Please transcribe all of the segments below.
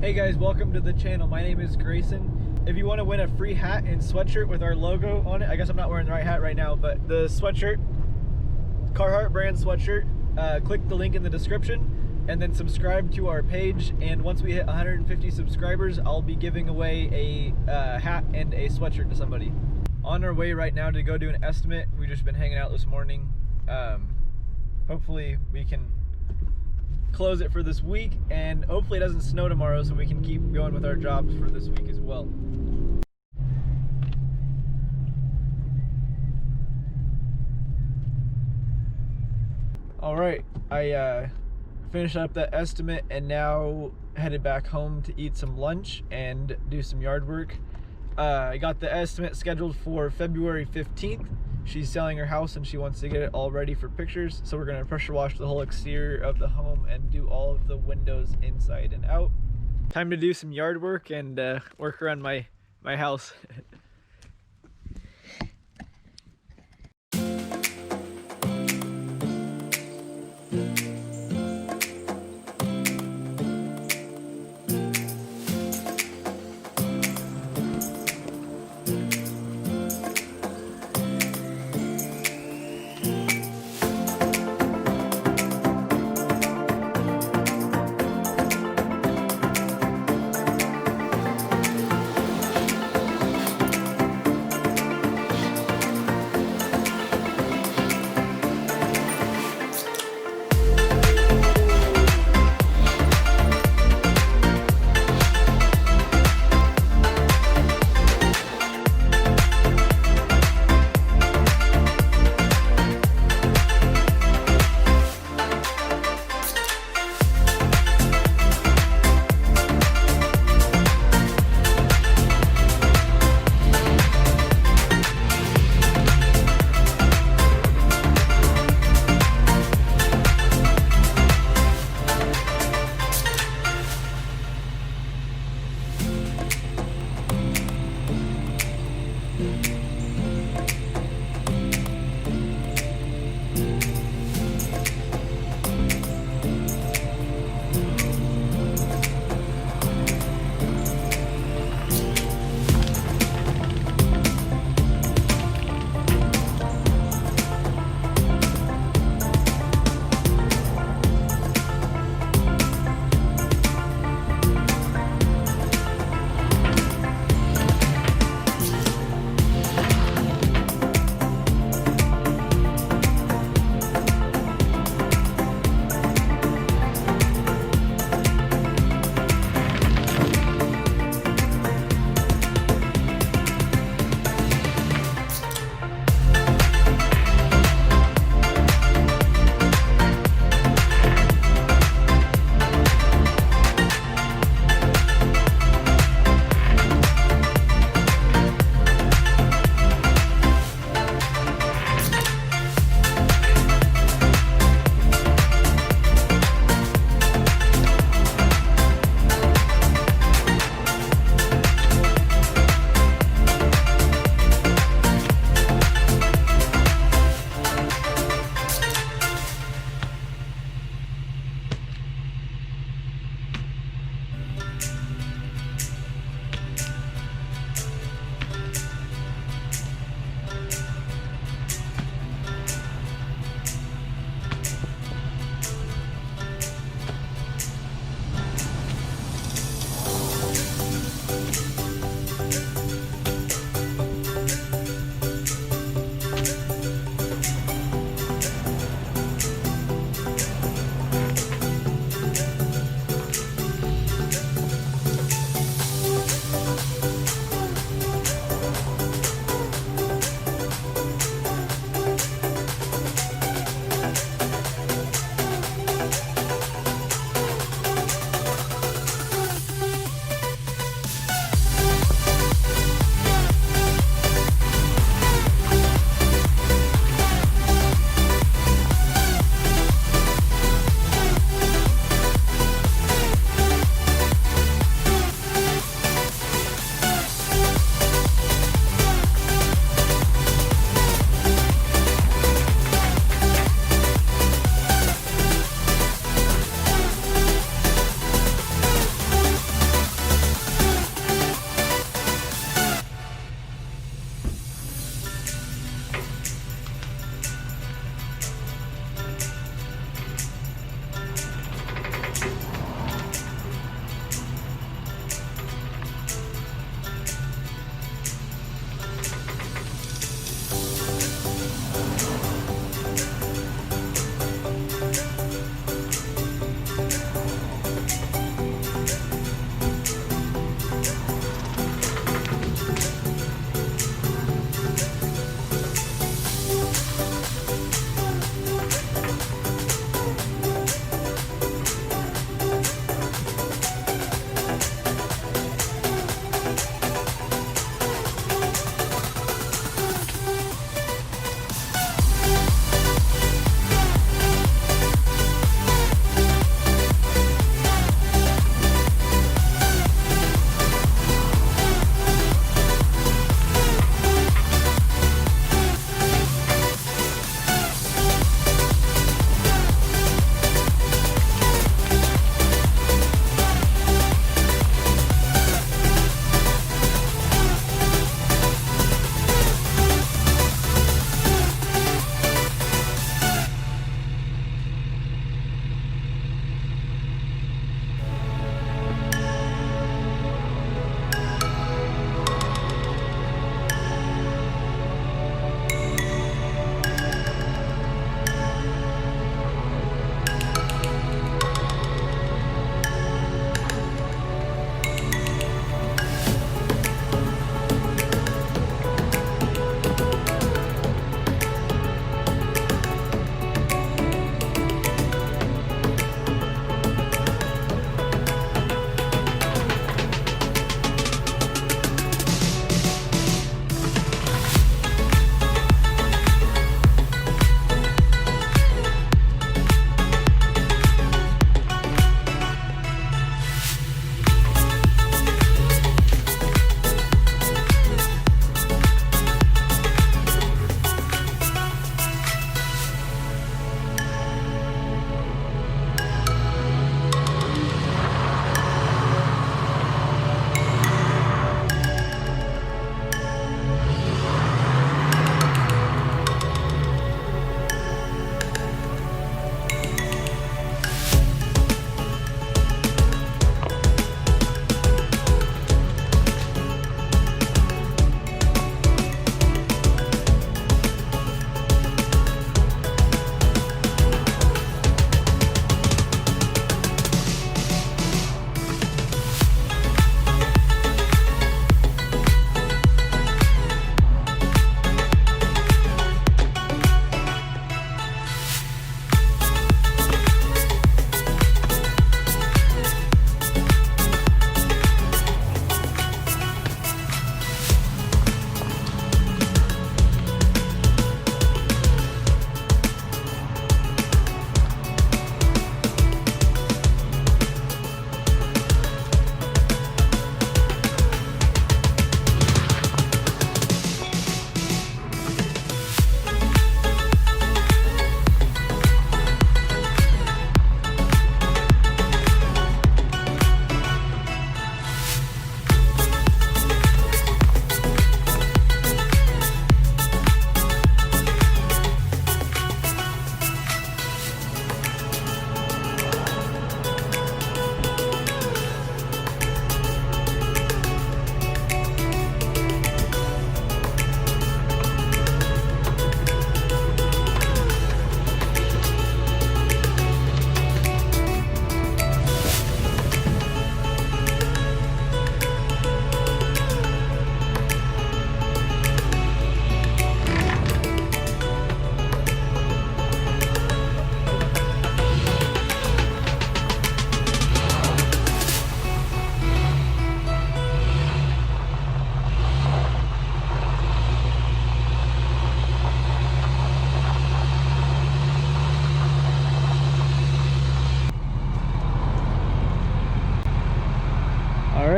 Hey guys, welcome to the channel. My name is Grayson. If you want to win a free hat and sweatshirt with our logo on it, I guess I'm not wearing the right hat right now, but the sweatshirt, Carhartt brand sweatshirt, click the link in the description and then subscribe to our page. And once we hit 150 subscribers, I'll be giving away a hat and a sweatshirt to somebody. On our way right now to go do an estimate. We've just been hanging out this morning. Hopefully we can close it for this week, and hopefully it doesn't snow tomorrow so we can keep going with our jobs for this week as well. All right, I finished up that estimate and now headed back home to eat some lunch and do some yard work. I got the estimate scheduled for February 15th. She's selling her house and she wants to get it all ready for pictures. So we're gonna pressure wash the whole exterior of the home and do all of the windows inside and out. Time to do some yard work and work around my house.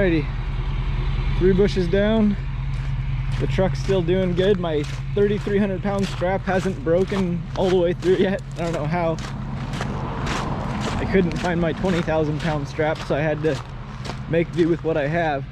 Alrighty, 3 bushes down. The truck's still doing good. My 3,300 pound strap hasn't broken all the way through yet. I don't know how. I couldn't find my 20,000 pound strap, so I had to make do with what I have.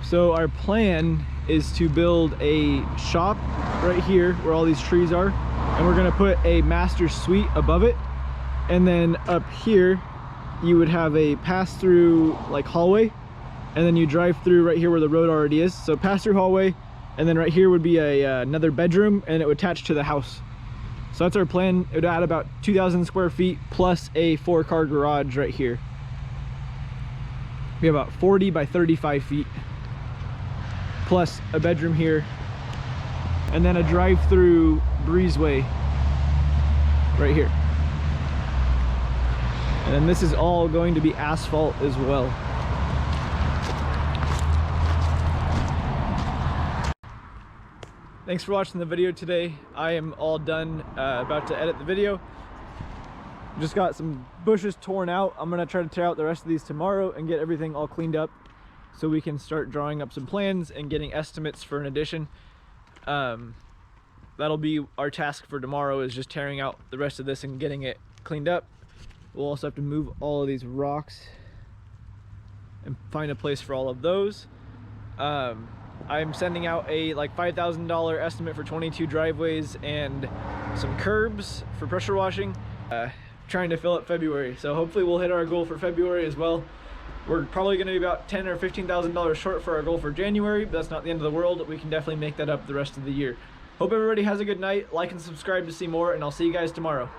So our plan is to build a shop right here where all these trees are, and we're gonna put a master suite above it, and then up here you would have a pass-through like hallway, and then you drive through right here where the road already is. So pass-through hallway, and then right here would be another bedroom, and it would attach to the house. So that's our plan. It would add about 2,000 square feet plus a 4-car garage right here. Be about 40 by 35 feet. Plus a bedroom here, and then a drive-through breezeway right here. And then this is all going to be asphalt as well. Thanks for watching the video today. I am all done, about to edit the video. Just got some bushes torn out. I'm gonna try to tear out the rest of these tomorrow and get everything all cleaned up, so we can start drawing up some plans and getting estimates for an addition. That'll be our task for tomorrow, is just tearing out the rest of this and getting it cleaned up. We'll also have to move all of these rocks and find a place for all of those. I'm sending out a like $5,000 estimate for 22 driveways and some curbs for pressure washing. Trying to fill up February, so hopefully we'll hit our goal for February as well. We're probably going to be about $10,000 or $15,000 short for our goal for January, but that's not the end of the world. We can definitely make that up the rest of the year. Hope everybody has a good night. Like and subscribe to see more, and I'll see you guys tomorrow.